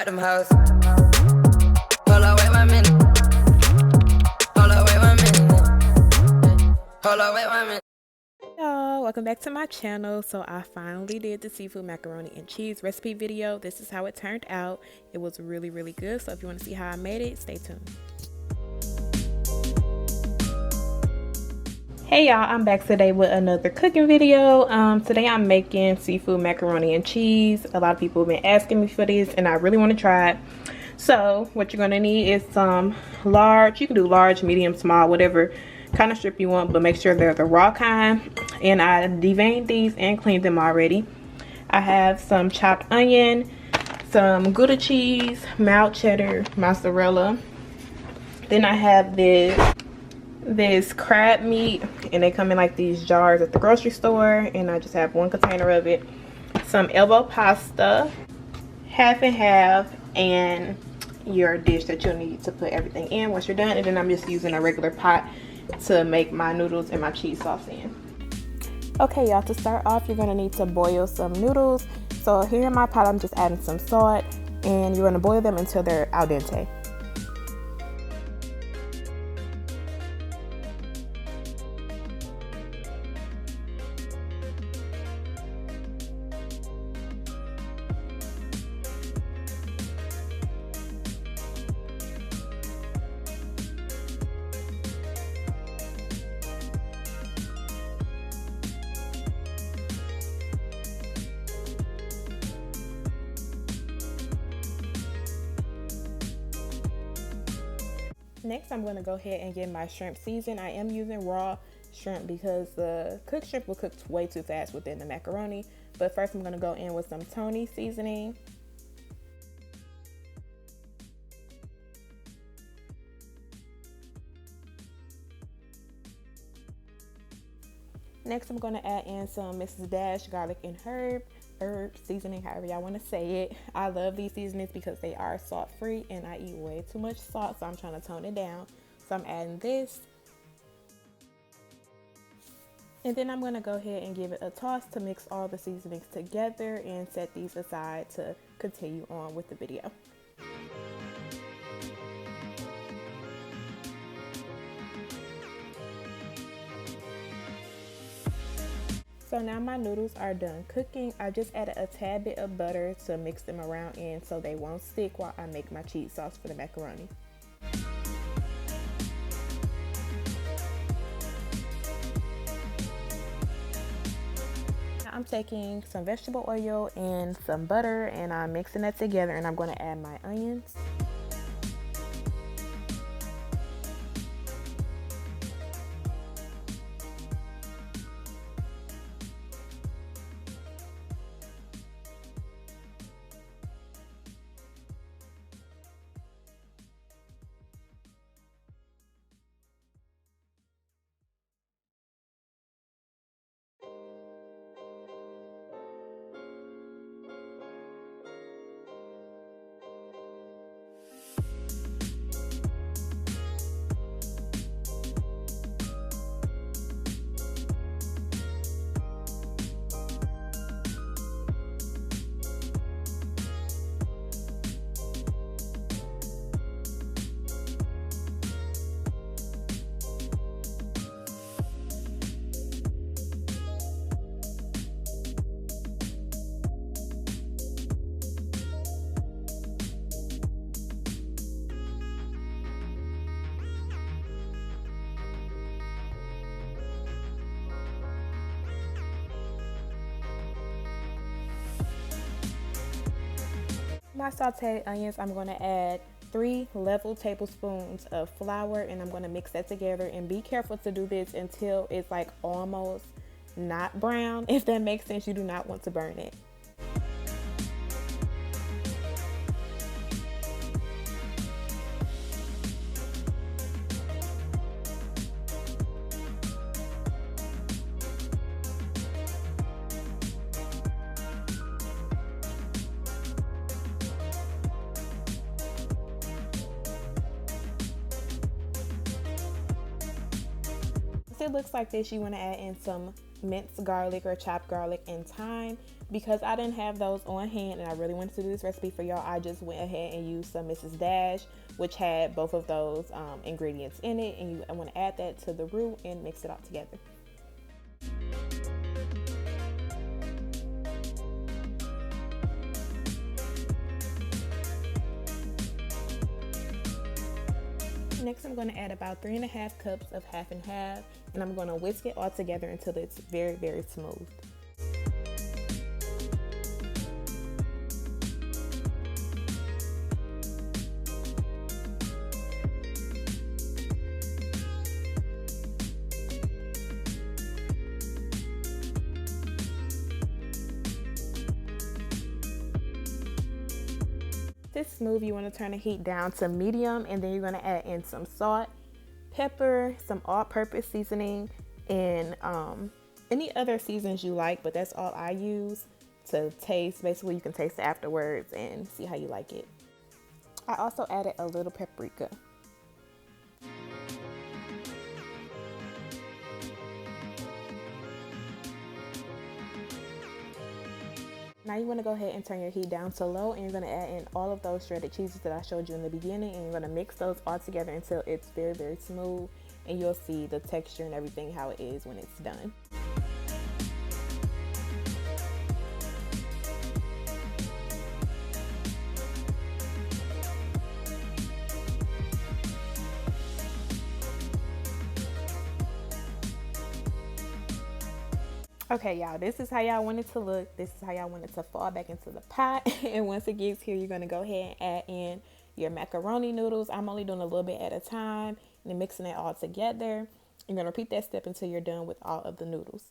Back them house. Hold on, wait 1 minute. Hold on, wait 1 minute. Hold on, wait 1 minute. Y'all, welcome back to my channel. So I finally did the seafood macaroni and cheese recipe video. This is how it turned out. It was really good. So if you want to see how I made it, stay tuned. Hey y'all, I'm back today with another cooking video. Today I'm making seafood macaroni and cheese. A lot of people have been asking me for this and I really want to try it. So what you're going to need is some large, you can do large, medium, small, whatever kind of strip you want, but make sure they're the raw kind. And I deveined these and cleaned them already. I have some chopped onion, some Gouda cheese, mild cheddar, mozzarella. Then I have this crab meat, and they come in like these jars at the grocery store, and I just have 1 container of it. Some elbow pasta, half and half, and your dish that you'll need to put everything in once you're done. And then I'm just using a regular pot to make my noodles and my cheese sauce in. Okay y'all, to start off you're gonna need to boil some noodles. So here in my pot I'm just adding some salt, and you're gonna boil them until they're al dente. Next, I'm going to go ahead and get my shrimp seasoned. I am using raw shrimp because the cooked shrimp will cook way too fast within the macaroni. But first, I'm going to go in with some Tony seasoning. Next, I'm going to add in some Mrs. Dash garlic and herb seasoning, however y'all want to say it. I love these seasonings because they are salt free, and I eat way too much salt, so I'm trying to tone it down. So I'm adding this, and then I'm going to go ahead and give it a toss to mix all the seasonings together and set these aside to continue on with the video. So now my noodles are done cooking. I just added a tad bit of butter to mix them around in so they won't stick while I make my cheese sauce for the macaroni. Now I'm taking some vegetable oil and some butter, and I'm mixing that together, and I'm going to add my onions. My sauteed onions, I'm going to add 3 level tablespoons of flour, and I'm going to mix that together. And be careful to do this until it's like almost not brown. If that makes sense, you do not want to burn it. It looks like this, you want to add in some minced garlic or chopped garlic and thyme. Because I didn't have those on hand and I really wanted to do this recipe for y'all, I just went ahead and used some Mrs. Dash, which had both of those ingredients in it, and I want to add that to the roux and mix it all together. Next, I'm going to add about 3.5 cups of half and half, and I'm going to whisk it all together until it's very, very smooth. This smooth, you want to turn the heat down to medium, and then you're going to add in some salt, pepper, some all-purpose seasoning, and any other seasons you like, but that's all I use to taste. Basically, you can taste it afterwards and see how you like it. I also added a little paprika. Now you want to go ahead and turn your heat down to low, and you're going to add in all of those shredded cheeses that I showed you in the beginning, and you're going to mix those all together until it's very, very smooth, and you'll see the texture and everything how it is when it's done. Okay, y'all, this is how y'all want it to look. This is how y'all want it to fall back into the pot. And once it gets here, you're going to go ahead and add in your macaroni noodles. I'm only doing a little bit at a time and then mixing it all together. You're going to repeat that step until you're done with all of the noodles.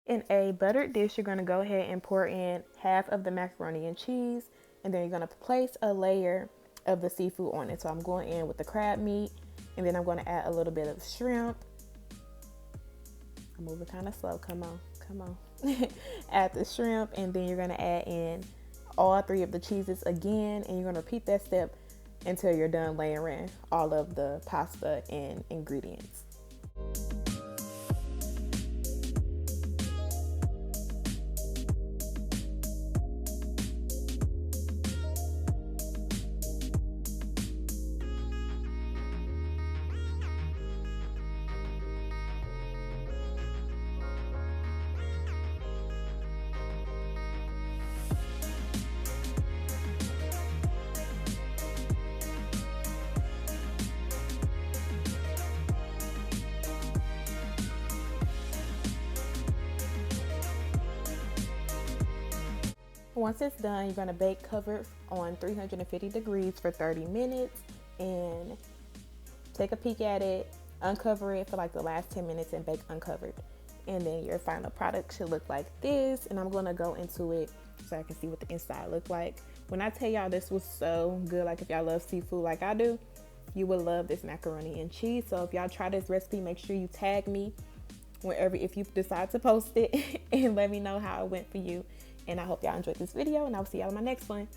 In a buttered dish, you're going to go ahead and pour in half of the macaroni and cheese, and then you're going to place a layer of the seafood on it. So I'm going in with the crab meat, and then I'm going to add a little bit of shrimp. I'm moving kind of slow. Come on, come on. Add the shrimp, and then you're going to add in all 3 of the cheeses again, and you're going to repeat that step until you're done layering all of the pasta and ingredients. Once it's done, you're going to bake covered on 350 degrees for 30 minutes and take a peek at it, uncover it for like the last 10 minutes and bake uncovered. And then your final product should look like this, and I'm going to go into it so I can see what the inside look like. When I tell y'all this was so good, like if y'all love seafood like I do, you will love this macaroni and cheese. So if y'all try this recipe, make sure you tag me wherever if you decide to post it and let me know how it went for you. And I hope y'all enjoyed this video, and I'll see y'all in my next one.